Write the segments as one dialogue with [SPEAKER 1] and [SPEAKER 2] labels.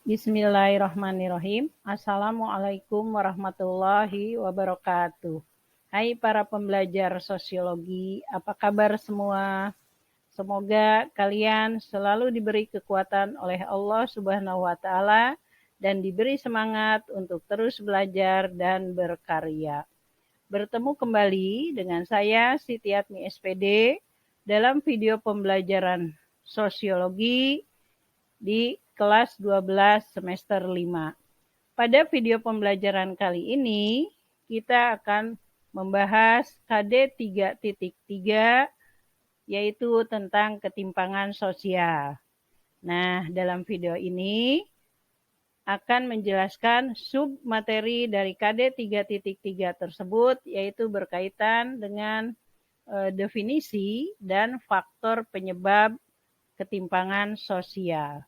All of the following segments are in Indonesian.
[SPEAKER 1] Bismillahirrahmanirrahim. Assalamualaikum warahmatullahi wabarakatuh. Hai para pembelajar sosiologi, apa kabar semua? Semoga kalian selalu diberi kekuatan oleh Allah Subhanahu wa taala dan diberi semangat untuk terus belajar dan berkarya. Bertemu kembali dengan saya Siti Atmi SPD dalam video pembelajaran sosiologi di kelas 12 semester 5. Pada video pembelajaran kali ini, kita akan membahas KD 3.3, yaitu tentang ketimpangan sosial. Nah, dalam video ini akan menjelaskan sub materi dari KD 3.3 tersebut, yaitu berkaitan dengan definisi dan faktor penyebab ketimpangan sosial.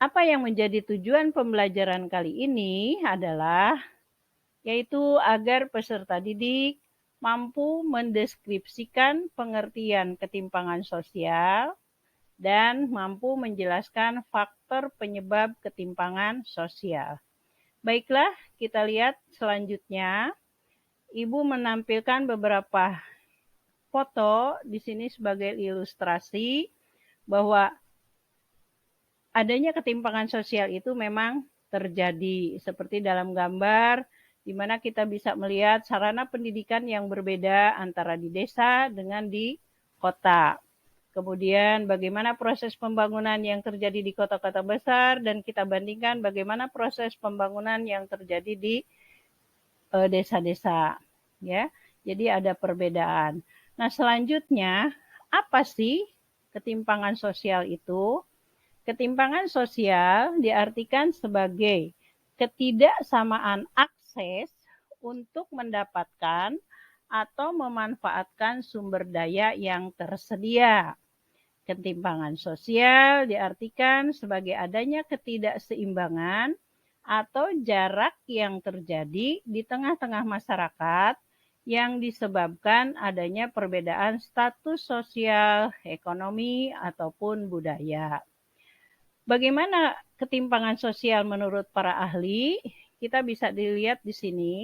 [SPEAKER 1] Apa yang menjadi tujuan pembelajaran kali ini adalah yaitu agar peserta didik mampu mendeskripsikan pengertian ketimpangan sosial dan mampu menjelaskan faktor penyebab ketimpangan sosial. Baiklah, kita lihat selanjutnya. Ibu menampilkan beberapa foto di sini sebagai ilustrasi bahwa adanya ketimpangan sosial itu memang terjadi seperti dalam gambar di mana kita bisa melihat sarana pendidikan yang berbeda antara di desa dengan di kota. Kemudian bagaimana proses pembangunan yang terjadi di kota-kota besar dan kita bandingkan bagaimana proses pembangunan yang terjadi di desa-desa, ya. Jadi ada perbedaan. Nah, selanjutnya apa sih ketimpangan sosial itu? Ketimpangan sosial diartikan sebagai ketidaksamaan akses untuk mendapatkan atau memanfaatkan sumber daya yang tersedia. Ketimpangan sosial diartikan sebagai adanya ketidakseimbangan atau jarak yang terjadi di tengah-tengah masyarakat yang disebabkan adanya perbedaan status sosial, ekonomi, ataupun budaya. Bagaimana ketimpangan sosial menurut para ahli? Kita bisa dilihat di sini.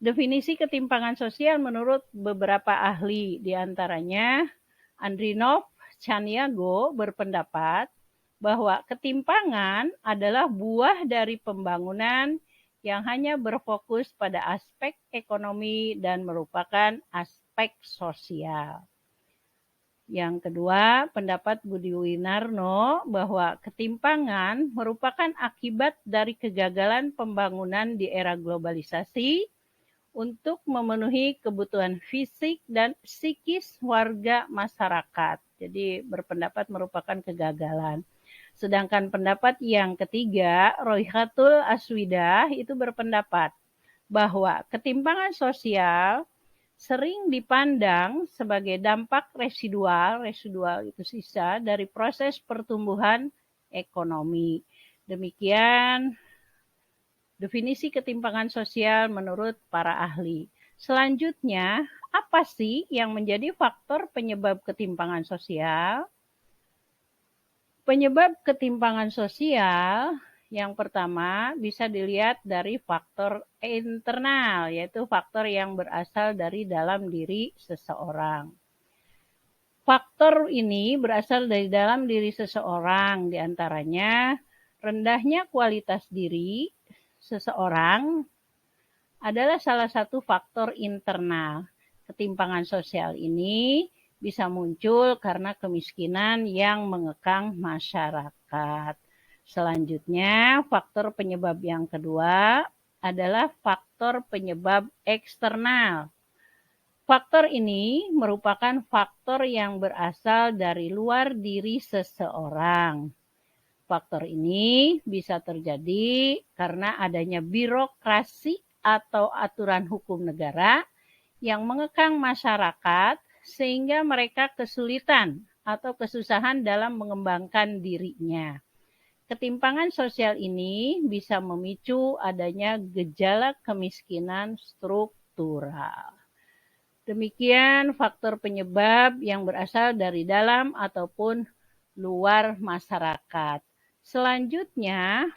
[SPEAKER 1] Definisi ketimpangan sosial menurut beberapa ahli, diantaranya Andrinov Chaniago berpendapat bahwa ketimpangan adalah buah dari pembangunan yang hanya berfokus pada aspek ekonomi dan merupakan aspek sosial. Yang kedua, pendapat Budi Winarno bahwa ketimpangan merupakan akibat dari kegagalan pembangunan di era globalisasi untuk memenuhi kebutuhan fisik dan psikis warga masyarakat. Jadi berpendapat merupakan kegagalan. Sedangkan pendapat yang ketiga, Royhatul Aswidah itu berpendapat bahwa ketimpangan sosial sering dipandang sebagai dampak residual itu sisa dari proses pertumbuhan ekonomi. Demikian definisi ketimpangan sosial menurut para ahli. Selanjutnya, apa sih yang menjadi faktor penyebab ketimpangan sosial? Penyebab ketimpangan sosial yang pertama bisa dilihat dari faktor internal, yaitu faktor yang berasal dari dalam diri seseorang. Faktor ini berasal dari dalam diri seseorang, diantaranya rendahnya kualitas diri seseorang adalah salah satu faktor internal. Ketimpangan sosial ini bisa muncul karena kemiskinan yang mengekang masyarakat. Selanjutnya, faktor penyebab yang kedua adalah faktor penyebab eksternal. Faktor ini merupakan faktor yang berasal dari luar diri seseorang. Faktor ini bisa terjadi karena adanya birokrasi atau aturan hukum negara yang mengekang masyarakat sehingga mereka kesulitan atau kesusahan dalam mengembangkan dirinya. Ketimpangan sosial ini bisa memicu adanya gejala kemiskinan struktural. Demikian faktor penyebab yang berasal dari dalam ataupun luar masyarakat. Selanjutnya,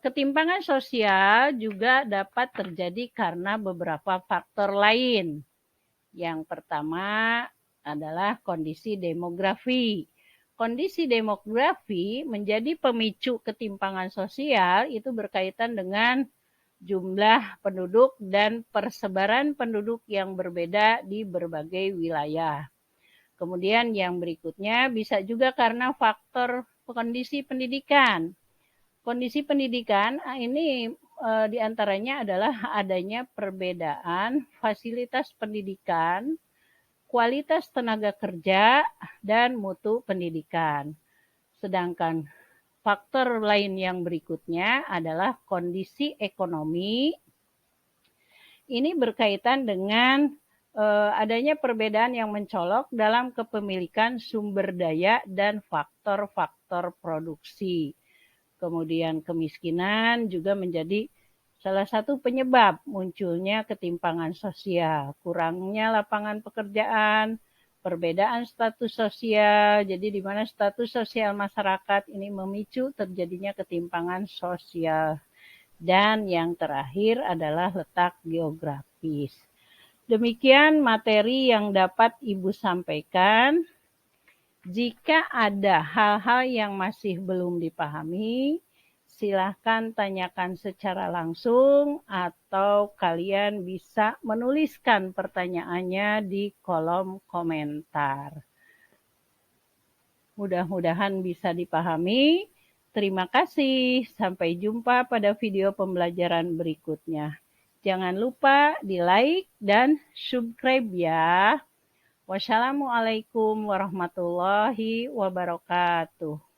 [SPEAKER 1] ketimpangan sosial juga dapat terjadi karena beberapa faktor lain. Yang pertama adalah kondisi demografi. Kondisi demografi menjadi pemicu ketimpangan sosial, itu berkaitan dengan jumlah penduduk dan persebaran penduduk yang berbeda di berbagai wilayah. Kemudian yang berikutnya bisa juga karena faktor kondisi pendidikan. Kondisi pendidikan ini diantaranya adalah adanya perbedaan fasilitas pendidikan, kualitas tenaga kerja, dan mutu pendidikan. Sedangkan faktor lain yang berikutnya adalah kondisi ekonomi. Ini berkaitan dengan adanya perbedaan yang mencolok dalam kepemilikan sumber daya dan faktor-faktor produksi. Kemudian kemiskinan juga menjadi salah satu penyebab munculnya ketimpangan sosial, kurangnya lapangan pekerjaan, perbedaan status sosial, jadi di mana status sosial masyarakat ini memicu terjadinya ketimpangan sosial. Dan yang terakhir adalah letak geografis. Demikian materi yang dapat Ibu sampaikan. Jika ada hal-hal yang masih belum dipahami, silahkan tanyakan secara langsung atau kalian bisa menuliskan pertanyaannya di kolom komentar. Mudah-mudahan bisa dipahami. Terima kasih. Sampai jumpa pada video pembelajaran berikutnya. Jangan lupa di like dan subscribe ya. Wassalamualaikum warahmatullahi wabarakatuh.